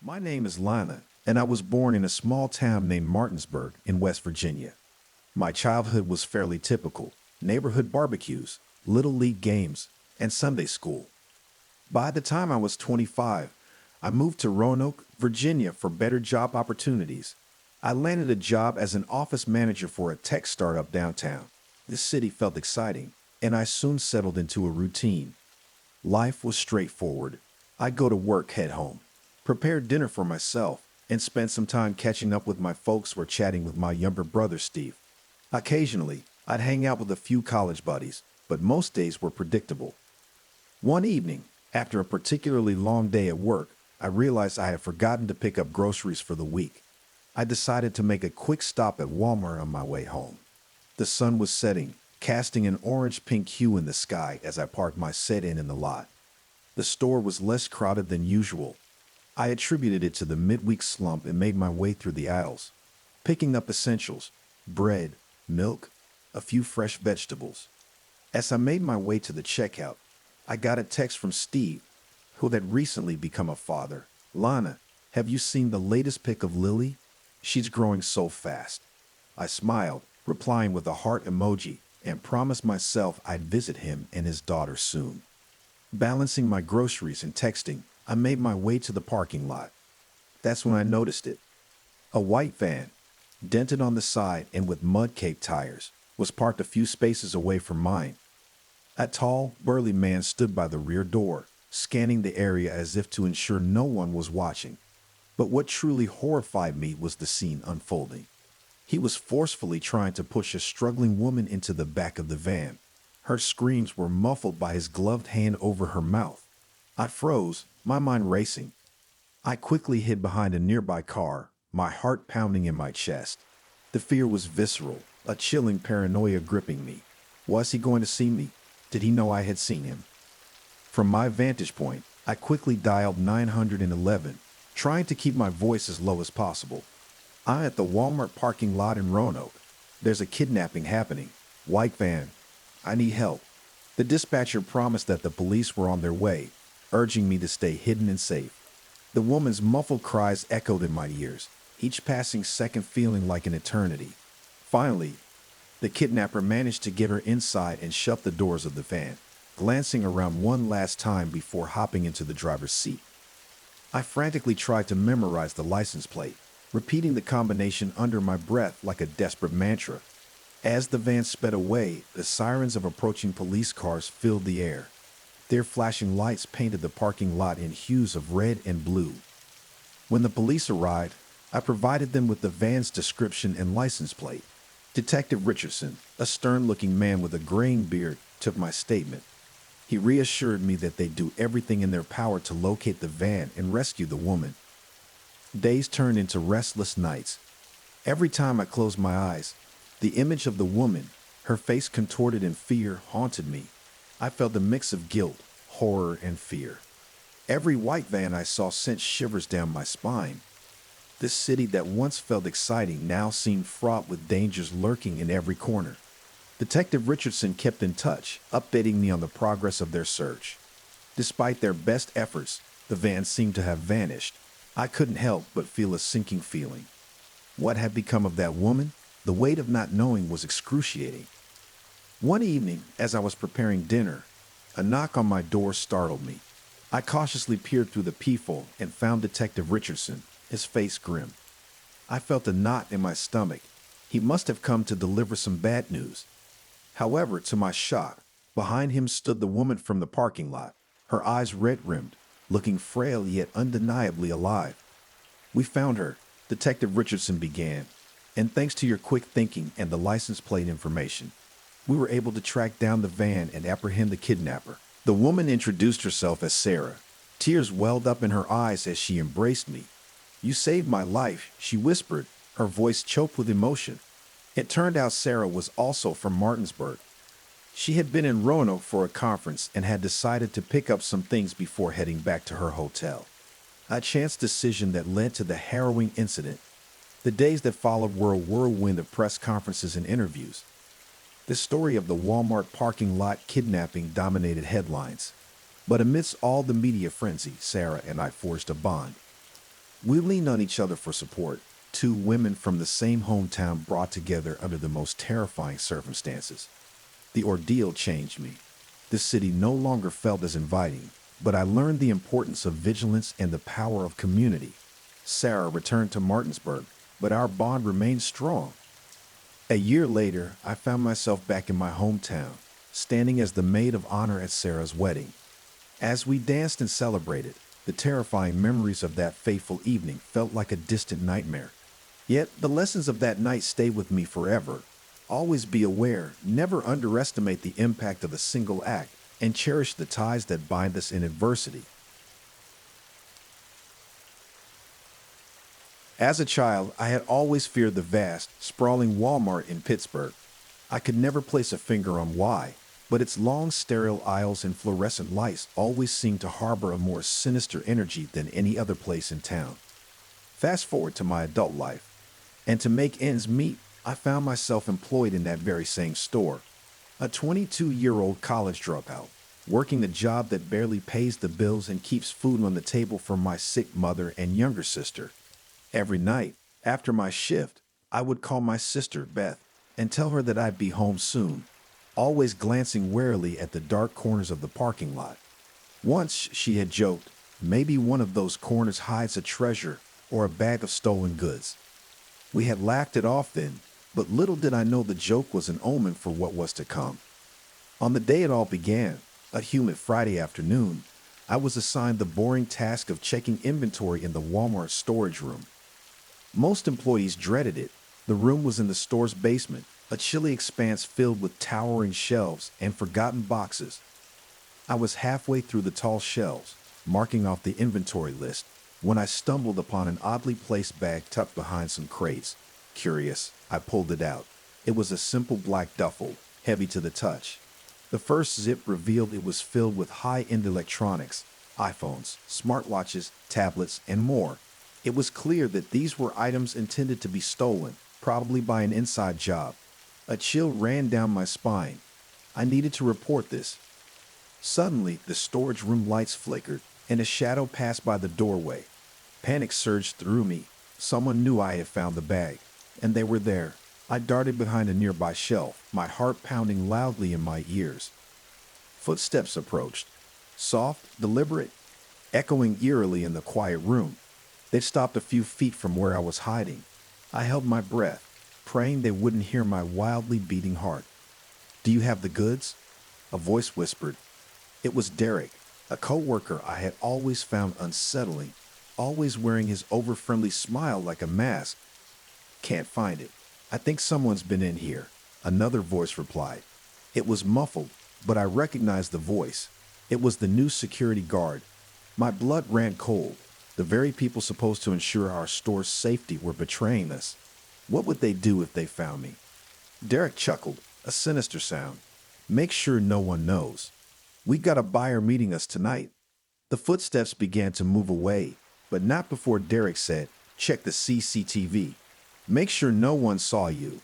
My name is Lana, and I was born in a small town named Martinsburg in West Virginia. My childhood was fairly typical: neighborhood barbecues, little league games, and Sunday school. By the time I was 25, I moved to Roanoke, Virginia for better job opportunities. I landed a job as an office manager for a tech startup downtown. This city felt exciting, and I soon settled into a routine. Life was straightforward. I'd go to work, head home, prepare dinner for myself, and spend some time catching up with my folks or chatting with my younger brother, Steve. Occasionally, I'd hang out with a few college buddies, but most days were predictable. One evening, after a particularly long day at work, I realized I had forgotten to pick up groceries for the week. I decided to make a quick stop at Walmart on my way home. The sun was setting, casting an orange-pink hue in the sky as I parked my sedan in the lot. The store was less crowded than usual. I attributed it to the midweek slump and made my way through the aisles, picking up essentials: bread, milk, a few fresh vegetables. As I made my way to the checkout, I got a text from Steve, who had recently become a father. "Lana, have you seen the latest pic of Lily? She's growing so fast." I smiled, replying with a heart emoji, and promised myself I'd visit him and his daughter soon. Balancing my groceries and texting, I made my way to the parking lot. That's when I noticed it. A white van, dented on the side and with mud-caked tires, was parked a few spaces away from mine. A tall, burly man stood by the rear door, scanning the area as if to ensure no one was watching. But what truly horrified me was the scene unfolding. He was forcefully trying to push a struggling woman into the back of the van. Her screams were muffled by his gloved hand over her mouth. I froze, my mind racing. I quickly hid behind a nearby car, my heart pounding in my chest. The fear was visceral, a chilling paranoia gripping me. Was he going to see me? Did he know I had seen him? From my vantage point, I quickly dialed 911, trying to keep my voice as low as possible. "I'm at the Walmart parking lot in Roanoke. There's a kidnapping happening. White van. I need help." The dispatcher promised that the police were on their way, urging me to stay hidden and safe. The woman's muffled cries echoed in my ears, each passing second feeling like an eternity. Finally, the kidnapper managed to get her inside and shut the doors of the van, glancing around one last time before hopping into the driver's seat. I frantically tried to memorize the license plate, repeating the combination under my breath like a desperate mantra. As the van sped away, the sirens of approaching police cars filled the air. Their flashing lights painted the parking lot in hues of red and blue. When the police arrived, I provided them with the van's description and license plate. Detective Richardson, a stern-looking man with a graying beard, took my statement. He reassured me that they'd do everything in their power to locate the van and rescue the woman. Days turned into restless nights. Every time I closed my eyes, the image of the woman, her face contorted in fear, haunted me. I felt a mix of guilt, horror, and fear. Every white van I saw sent shivers down my spine. This city that once felt exciting now seemed fraught with dangers lurking in every corner. Detective Richardson kept in touch, updating me on the progress of their search. Despite their best efforts, the van seemed to have vanished. I couldn't help but feel a sinking feeling. What had become of that woman? The weight of not knowing was excruciating. One evening, as I was preparing dinner, a knock on my door startled me. I cautiously peered through the peephole and found Detective Richardson, his face grim. I felt a knot in my stomach. He must have come to deliver some bad news. However, to my shock, behind him stood the woman from the parking lot, her eyes red-rimmed, looking frail yet undeniably alive. "We found her," Detective Richardson began, "and thanks to your quick thinking and the license plate information, we were able to track down the van and apprehend the kidnapper." The woman introduced herself as Sarah. Tears welled up in her eyes as she embraced me. "You saved my life," she whispered, her voice choked with emotion. It turned out Sarah was also from Martinsburg. She had been in Roanoke for a conference and had decided to pick up some things before heading back to her hotel. A chance decision that led to the harrowing incident. The days that followed were a whirlwind of press conferences and interviews. The story of the Walmart parking lot kidnapping dominated headlines. But amidst all the media frenzy, Sarah and I forged a bond. We leaned on each other for support, two women from the same hometown brought together under the most terrifying circumstances. The ordeal changed me. The city no longer felt as inviting, but I learned the importance of vigilance and the power of community. Sarah returned to Martinsburg, but our bond remained strong. A year later, I found myself back in my hometown, standing as the maid of honor at Sarah's wedding. As we danced and celebrated, the terrifying memories of that fateful evening felt like a distant nightmare. Yet the lessons of that night stay with me forever. Always be aware, never underestimate the impact of a single act, and cherish the ties that bind us in adversity. As a child, I had always feared the vast, sprawling Walmart in Pittsburgh. I could never place a finger on why, but its long, sterile aisles and fluorescent lights always seemed to harbor a more sinister energy than any other place in town. Fast forward to my adult life, and to make ends meet, I found myself employed in that very same store. A 22-year-old college dropout, working a job that barely pays the bills and keeps food on the table for my sick mother and younger sister. Every night, after my shift, I would call my sister, Beth, and tell her that I'd be home soon, always glancing warily at the dark corners of the parking lot. Once she had joked, maybe one of those corners hides a treasure or a bag of stolen goods. We had laughed it off then, but little did I know the joke was an omen for what was to come. On the day it all began, a humid Friday afternoon, I was assigned the boring task of checking inventory in the Walmart storage room. Most employees dreaded it. The room was in the store's basement, a chilly expanse filled with towering shelves and forgotten boxes. I was halfway through the tall shelves, marking off the inventory list, when I stumbled upon an oddly placed bag tucked behind some crates. Curious, I pulled it out. It was a simple black duffel, heavy to the touch. The first zip revealed it was filled with high-end electronics, iPhones, smartwatches, tablets, and more. It was clear that these were items intended to be stolen, probably by an inside job. A chill ran down my spine. I needed to report this. Suddenly, the storage room lights flickered, and a shadow passed by the doorway. Panic surged through me. Someone knew I had found the bag, and they were there. I darted behind a nearby shelf, my heart pounding loudly in my ears. Footsteps approached, soft, deliberate, echoing eerily in the quiet room. They stopped a few feet from where I was hiding. I held my breath, praying they wouldn't hear my wildly beating heart. "Do you have the goods?" a voice whispered. It was Derek, a coworker I had always found unsettling, always wearing his over-friendly smile like a mask. "Can't find it. I think someone's been in here," another voice replied. It was muffled, but I recognized the voice. It was the new security guard. My blood ran cold. The very people supposed to ensure our store's safety were betraying us. What would they do if they found me? Derek chuckled, a sinister sound. "Make sure no one knows. We got a buyer meeting us tonight." The footsteps began to move away, but not before Derek said, "Check the CCTV. Make sure no one saw you."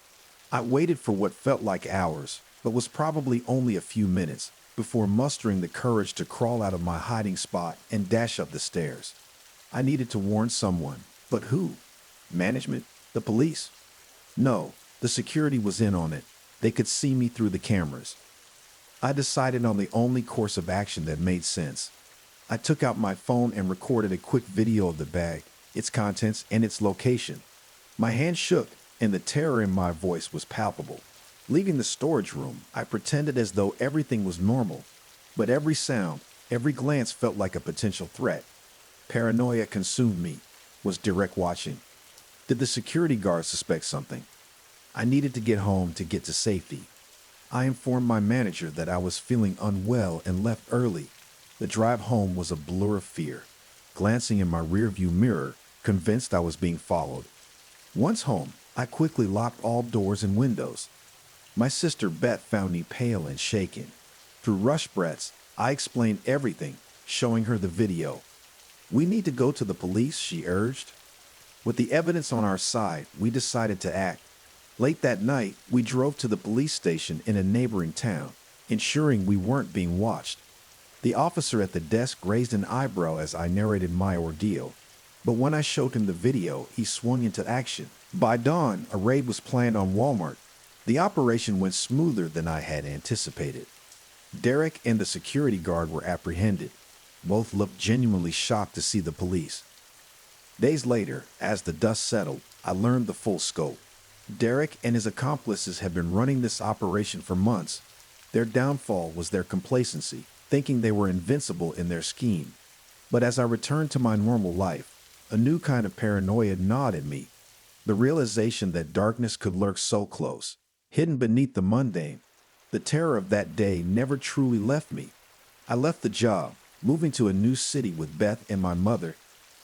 I waited for what felt like hours, but was probably only a few minutes, before mustering the courage to crawl out of my hiding spot and dash up the stairs. I needed to warn someone, but who? Management? The police? No, the security was in on it. They could see me through the cameras. I decided on the only course of action that made sense. I took out my phone and recorded a quick video of the bag, its contents, and its location. My hand shook, and the terror in my voice was palpable. Leaving the storage room, I pretended as though everything was normal, but every sound, every glance felt like a potential threat. Paranoia consumed me. Was Derek watching? Did the security guard suspect something? I needed to get home to get to safety. I informed my manager that I was feeling unwell and left early. The drive home was a blur of fear. Glancing in my rearview mirror, convinced I was being followed. Once home, I quickly locked all doors and windows. My sister Beth found me pale and shaken. Through rushed breaths, I explained everything, showing her the video. "We need to go to the police," she urged. With the evidence on our side, we decided to act. Late that night, we drove to the police station in a neighboring town, ensuring we weren't being watched. The officer at the desk raised an eyebrow as I narrated my ordeal. But when I showed him the video, he swung into action. By dawn, a raid was planned on Walmart. The operation went smoother than I had anticipated. Derek and the security guard were apprehended. Both looked genuinely shocked to see the police. Days later, as the dust settled, I learned the full scope. Derek and his accomplices had been running this operation for months. Their downfall was their complacency, thinking they were invincible in their scheme. But as I returned to my normal life, a new kind of paranoia gnawed at me. The realization that darkness could lurk so close, hidden beneath the mundane. The terror of that day never truly left me. I left the job, moving to a new city with Beth and my mother,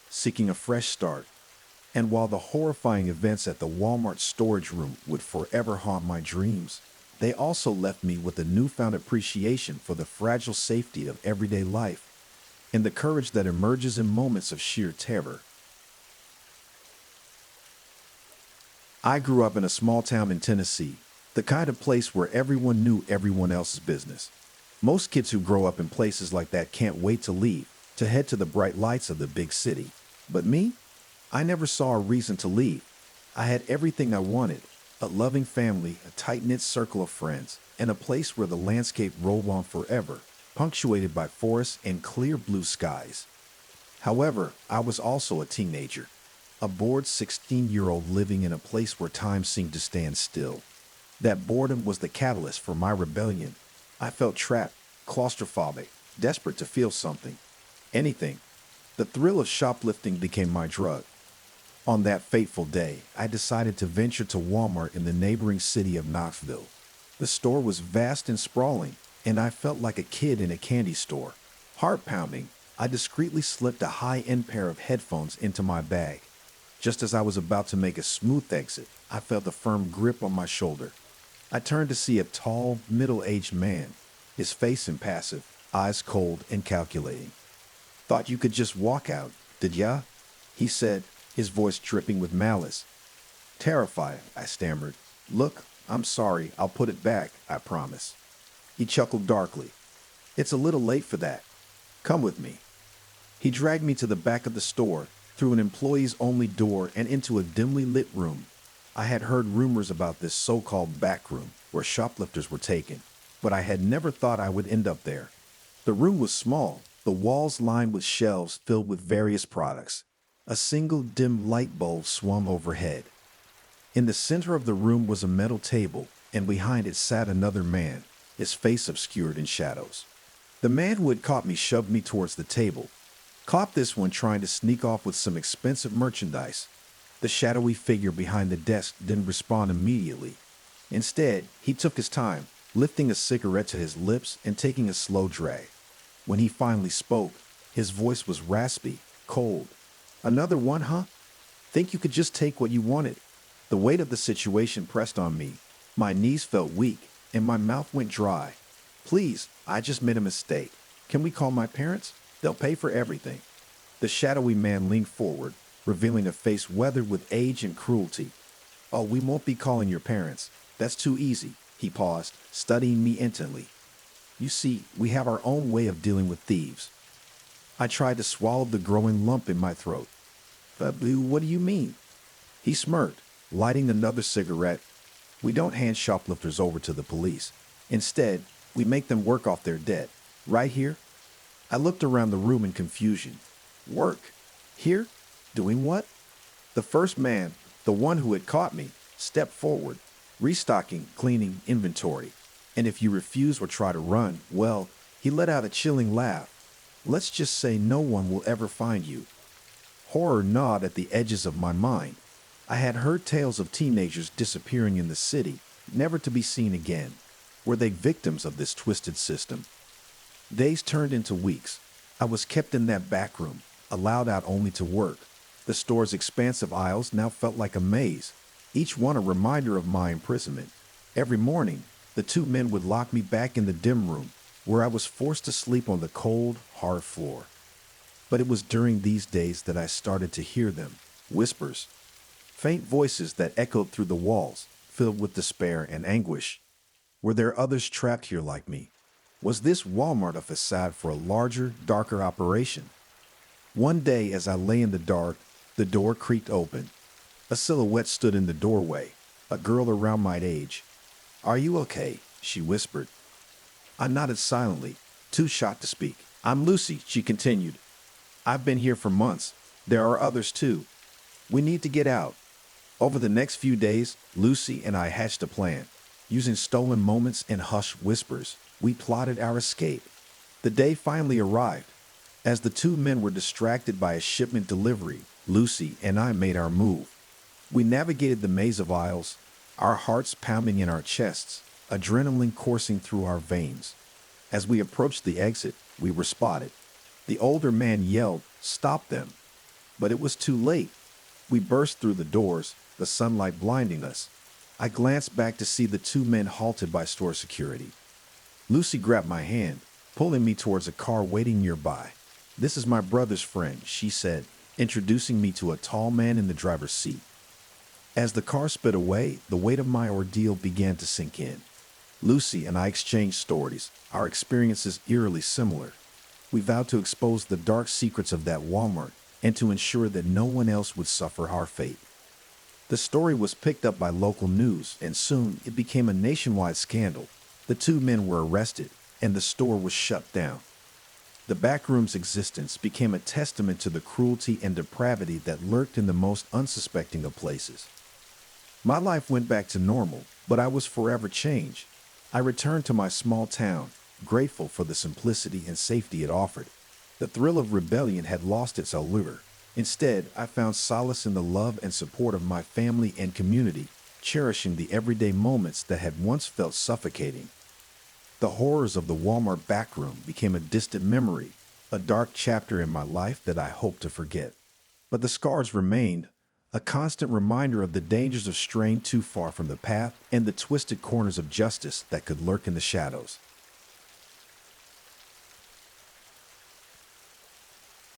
seeking a fresh start. And while the horrifying events at the Walmart storage room would forever haunt my dreams, they also left me with a newfound appreciation for the fragile safety of everyday life and the courage that emerges in moments of sheer terror. I grew up in a small town in Tennessee, the kind of place where everyone knew everyone else's business. Most kids who grow up in places like that can't wait to leave, to head to the bright lights of the big city. But me? I never saw a reason to leave. I had everything I wanted: a loving family, a tight-knit circle of friends, and a place where the landscape rolled on forever, punctuated by forests and clear blue skies. However, I was also a teenager, a bored 16-year-old living in a place where time seemed to stand still. That boredom was the catalyst for my rebellion. I felt trapped, claustrophobic, desperate to feel something. Anything. The thrill of shoplifting became my drug. On that fateful day, I decided to venture to Walmart in the neighboring city of Knoxville. The store was vast and sprawling, and I felt like a kid in a candy store. Heart pounding, I discreetly slipped a high-end pair of headphones into my bag. Just as I was about to make a smooth exit, I felt a firm grip on my shoulder. I turned to see a tall, middle-aged man, his face impassive, eyes cold and calculating. "Thought you could just walk out, did ya?" he said, his voice dripping with malice. Terrified, I stammered. "Look, I'm sorry, I'll put it back, I promise." He chuckled darkly. "It's a little late for that. Come with me." He dragged me to the back of the store, through an employees-only door and into a dimly lit room. I had heard rumors about this so-called back room, where shoplifters were taken, but I had never thought I would end up there. The room was small, the walls lined with shelves filled with various products. A single dim light bulb swung overhead. In the center of the room was a metal table, and behind it sat another man, his face obscured in shadows. The man who had caught me shoved me towards the table. Caught this one trying to sneak off with some expensive merchandise. The shadowy figure behind the desk didn't respond immediately. Instead, he took his time, lifting a cigarette to his lips and taking a slow drag. When he finally spoke, his voice was raspy, cold. "Another one, huh? Think you could just take what you wanted?" The weight of the situation pressed on me. My knees felt weak, and my mouth went dry. "Please, I just made a mistake. Can we call my parents? They'll pay for everything." The shadowy man leaned forward, revealing a face weathered with age and cruelty. "Oh, we won't be calling your parents. That's too easy." He paused, studying me intently. "You see, we have our own way of dealing with thieves." I tried to swallow the growing lump in my throat. "But what do you mean?" He smirked, lighting another cigarette. "We don't hand shoplifters over to the police. Instead, we make them work off their debt. Right here." I looked around the room in confusion. Work? Here? Doing what? The first man, the one who had caught me, stepped forward, restocking, cleaning, inventory. And if you refuse or try to run, well, he let out a chilling laugh. "Let's just say no one will ever find you." Horror gnawed at the edges of my mind. I had heard tales of teenagers disappearing in the city, never to be seen again. Were they victims of this twisted system? Days turned into weeks. I was kept in that back room, allowed out only to work. The store's expansive aisles now felt like a maze, each one a reminder of my imprisonment. Every morning, the two men would lock me back in the dim room, where I was forced to sleep on the cold, hard floor. But it was during these days that I started to hear them, whispers, faint voices that echoed through the walls, filled with despair and anguish. Were there others trapped here like me? Was this Walmart a facade for a larger, darker operation? One day, as I lay in the dark, The door creaked open. A silhouette stood in the doorway, a girl around my age. "Are you okay?" she whispered. I nodded silently, too shocked to speak. "I'm Lucy," she continued. "I've been here for months. There are others too. We need to get out." Over the next few days, Lucy and I hatched a plan. Using stolen moments and hushed whispers, we plotted our escape. The day finally arrived. As the two men were distracted by a shipment delivery, Lucy and I made our move. We navigated the maze of aisles, our hearts pounding in our chests, adrenaline coursing through our veins. As we approached the exit, we were spotted. The older man yelled, "Stop them!" But it was too late. We burst through the doors, the sunlight blinding us. I glanced back to see the two men halted by store security. Lucy grabbed my hand, pulling me towards a car waiting nearby. "This is my brother's friend," she said, introducing me to a tall man in the driver's seat. As the car sped away, the weight of my ordeal began to sink in. Lucy and I exchanged stories, our experiences eerily similar. We vowed to expose the dark secrets of that Walmart and to ensure that no one else would suffer our fate. The story was picked up by local news, and soon it became a nationwide scandal. The two men were arrested, and the store was shut down. The backroom's existence became a testament to the cruelty and depravity that lurked in the most unsuspecting of places. My life went back to normal, but I was forever changed. I returned to my small town, grateful for the simplicity and safety it offered. The thrill of rebellion had lost its allure. Instead, I found solace in the love and support of my family and community, cherishing the everyday moments that had once felt suffocating. The horrors of the Walmart backroom became a distant memory, a dark chapter in my life that I hoped to forget. But the scars remained, a constant reminder of the dangers of straying too far from the path and the twisted corners of justice that could lurk in the shadows.